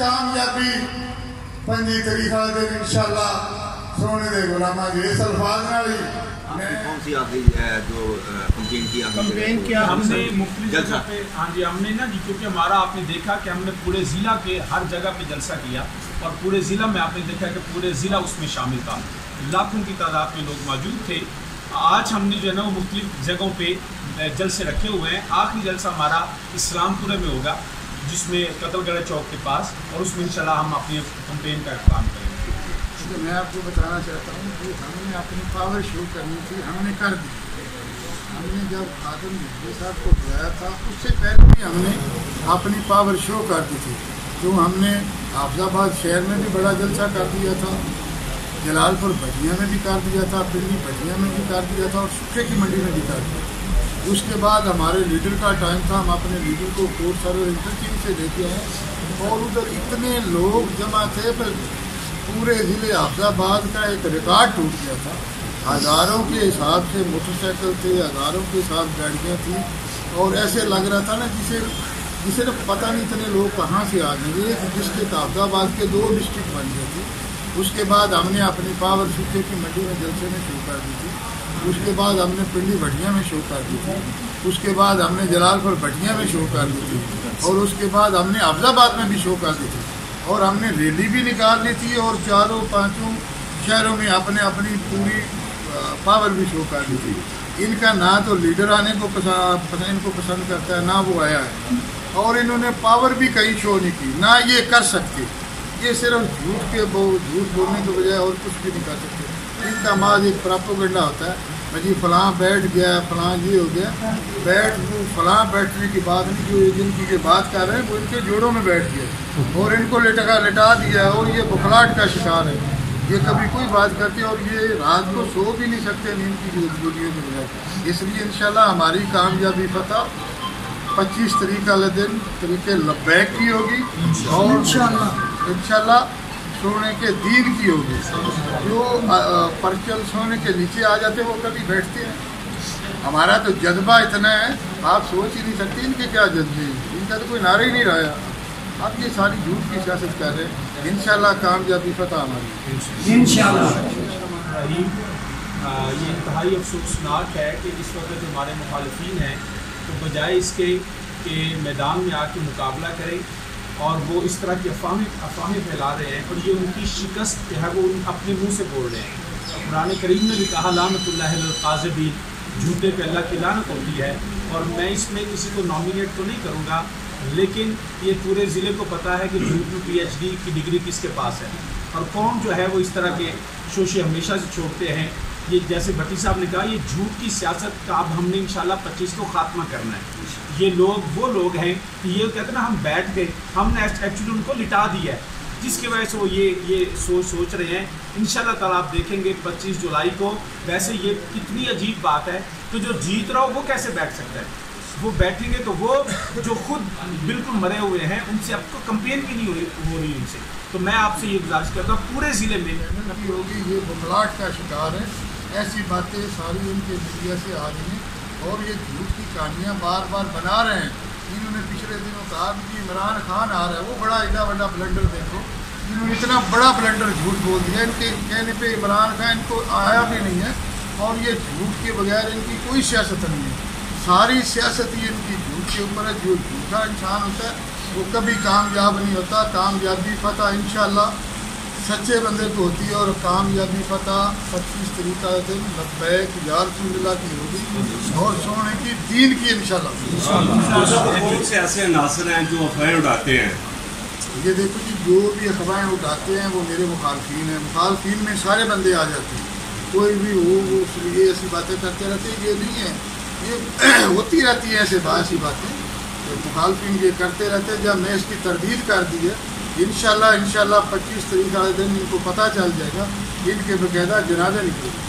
کامیابی 5 تاریخ والے دن انشاءاللہ سونے دے غلامہ جی اس الفاظ نال ہی کون سی آخری جو کمپین کیا ہم نے مختلف جگہ پہ ہاں جی ہم نے نا جی کیونکہ ہمارا آپ نے دیکھا کہ ہم نے پورے ضلع کے ہر جگہ پہ جلسہ کیا اور پورے ضلع میں آپ نے دیکھا کہ پورے ضلع اس میں شامل تھا، لاکھوں کی تعداد میں لوگ موجود تھے۔ آج ہم نے جو ہے نا وہ مختلف جگہوں پہ جلسے رکھے ہوئے ہیں۔ آخری جلسہ ہمارا اسلام پورے میں ہوگا جس میں قتل گڑھ چوک کے پاس، اور اس میں انشاءاللہ ہم اپنی کمپین کا اہتمام کریں گے۔ میں آپ کو بتانا چاہتا ہوں کہ ہم نے اپنی پاور شو کرنی تھی، ہم نے کر دی۔ ہم نے جب خاتم جھوٹے صاحب کو بلایا تھا اس سے پہلے بھی ہم نے اپنی پاور شو کر دی تھی، جو ہم نے حافظ آباد شہر میں بھی بڑا جلسہ کر دیا تھا، جلال پور بھٹیا میں بھی کر دیا تھا، پنڈی بھٹیا میں بھی کر دیا تھا، اور سکھے کی منڈی میں بھی کر دیا تھا۔ اس کے بعد ہمارے لیڈر کا ٹائم تھا، ہم اپنے لیڈر کو کوٹ سرور انٹرچینج سے لے کے آئے اور ادھر اتنے لوگ جمع تھے، پھر پورے ضلع حافظ آباد کا ایک ریکارڈ ٹوٹ گیا تھا۔ ہزاروں کے حساب سے موٹر سائیکل تھے، ہزاروں کے حساب گاڑیاں تھیں، اور ایسے لگ رہا تھا نا جسے پتہ نہیں اتنے لوگ کہاں سے آ گئے۔ ایک ڈسٹرکٹ حافظ آباد کے 2 ڈسٹرکٹ بن گئے تھے۔ اس کے بعد ہم نے اپنی پاور سکھے کی منڈی میں جلسے میں شو کر دی تھی، اس کے بعد ہم نے پنڈی بھٹیا میں شو کر دی تھی، اس کے بعد ہم نے جلال پور بھٹیا میں شو کر دی تھی، اور اس کے بعد ہم نے حافظ آباد میں بھی شو کر دی تھی، اور ہم نے ریلی بھی نکال لی تھی، اور 4-5 شہروں میں اپنی پوری پاور بھی شو کر دی تھی۔ ان کا نہ تو لیڈر آنے کو پسند کرتا ہے، نہ وہ آیا ہے، اور انہوں نے پاور بھی کہیں شو نہیں کی، نہ یہ کر سکتے۔ یہ صرف جھوٹ بولنے کے بجائے اور کچھ بھی نہیں کر سکتے۔ ان کا محض ایک پراپوگنڈا ہوتا ہے، جی فلاں بیٹھ گیا، فلاں یہ ہو گیا، فلاں بیٹھنے کی بات نہیں، جو جن کی یہ بات کر رہے ہیں وہ ان کے جوڑوں میں بیٹھ گیا اور ان کو لٹا دیا ہے، اور یہ بخلاہٹ کا شکار ہے۔ یہ کبھی کوئی بات کرتے ہیں اور یہ رات کو سو بھی نہیں سکتے نیند کی گولیوں کے بجائے۔ اس لیے انشاءاللہ ہماری کامیابی فتح 25 تاریخ والے دن طریقے لبیک کی ہوگی، اور انشاءاللہ سونے کے دین کی ہوگی۔ جو پرچل سونے کے نیچے آ جاتے ہیں وہ کبھی بیٹھتے ہیں۔ ہمارا تو جذبہ اتنا ہے، آپ سوچ ہی نہیں سکتے ان کے کیا جذبے ہیں، ان کا تو کوئی نعرہ ہی نہیں رہا۔ آپ یہ ساری جھوٹ کی سیاست کر رہے ہیں، انشاءاللہ کامیابی فتح ہماری انشاءاللہ۔ یہ انتہائی افسوسناک ہے کہ اس وقت جو ہمارے مخالفین ہیں تو بجائے اس کے کہ میدان میں آ کے مقابلہ کریں، اور وہ اس طرح کی افواہیں پھیلا رہے ہیں، اور یہ ان کی شکست جو ہے وہ اپنے منہ سے بول رہے ہیں۔ قرآن کریم نے بھی کہا لعنت اللہ علی القاذبین، جھوٹے پہ اللہ کی لعنت ہوتی ہے، اور میں اس میں کسی کو نامینیٹ تو نہیں کروں گا، لیکن یہ پورے ضلع کو پتہ ہے کہ جھوٹ میں PhD کی ڈگری کس کے پاس ہے، اور کون جو ہے وہ اس طرح کے شوشے ہمیشہ سے چھوڑتے ہیں۔ یہ جیسے بھٹی صاحب نے کہا، یہ جھوٹ کی سیاست کا اب ہم نے انشاءاللہ 25 کو خاتمہ کرنا ہے۔ یہ لوگ وہ لوگ ہیں کہ یہ کہتے ہیں نا ہم بیٹھ گئے، ہم نے ایکچولی ان کو لٹا دیا ہے، جس کی وجہ سے وہ یہ سوچ رہے ہیں۔ انشاءاللہ تعالیٰ آپ دیکھیں گے 25 جولائی کو۔ ویسے یہ کتنی عجیب بات ہے کہ جو جیت رہا ہو وہ کیسے بیٹھ سکتا ہے؟ وہ بیٹھیں گے تو وہ جو خود بالکل مرے ہوئے ہیں ان سے اب تو کمپین بھی نہیں ہو رہی ان سے۔ تو میں آپ سے یہ گزارش کرتا ہوں پورے ضلع میں ہوگی، یہ بخلاہٹ کا شکار ہے۔ ایسی باتیں ساری ان کے میڈیا سے آ رہی ہیں، اور یہ جھوٹ کی کہانیاں بار بار بنا رہے ہیں۔ انہوں نے پچھلے دنوں کہا کہ عمران خان آ رہا ہے، وہ بڑا ایڈا بڑا بلنڈر دیکھو، انہوں نے اتنا بڑا بلنڈر جھوٹ بول دیا۔ ان کے کہنے پہ عمران خان ان کو آیا بھی نہیں ہے، اور یہ جھوٹ کے بغیر ان کی کوئی سیاست نہیں ہے۔ ساری سیاست ہی ان کی جھوٹ کے اوپر ہے۔ جو جھوٹا انسان ہوتا ہے وہ کبھی کامیاب نہیں ہوتا۔ کامیابی فتح انشاءاللہ سچے بندے کو ہوتی ہے، اور کامیابی فتح 25 تاریخ کا دن لبیک یا رسول اللہ کی ہوگی، اور سونے کی دین کی انشاءاللہ۔ کون سے ایسے عناصر ہیں جو افواہیں اڑاتے ہیں؟ یہ دیکھو جی، جو بھی افواہیں اٹھاتے ہیں وہ میرے مخالفین ہیں۔ مخالفین میں سارے بندے آ جاتے ہیں، کوئی بھی ہو وہ یہ ایسی باتیں کرتے رہتے ہیں۔ یہ نہیں ہے، یہ ہوتی رہتی ہیں ایسے ایسی باتیں، مخالفین یہ کرتے رہتے ہیں۔ جب میں اس کی تردید کر دی ہے، انشاءاللہ 25 تاریخ والے دن ان کو پتہ چل جائے گا، ان کے باقاعدہ جنازہ نکلے گا۔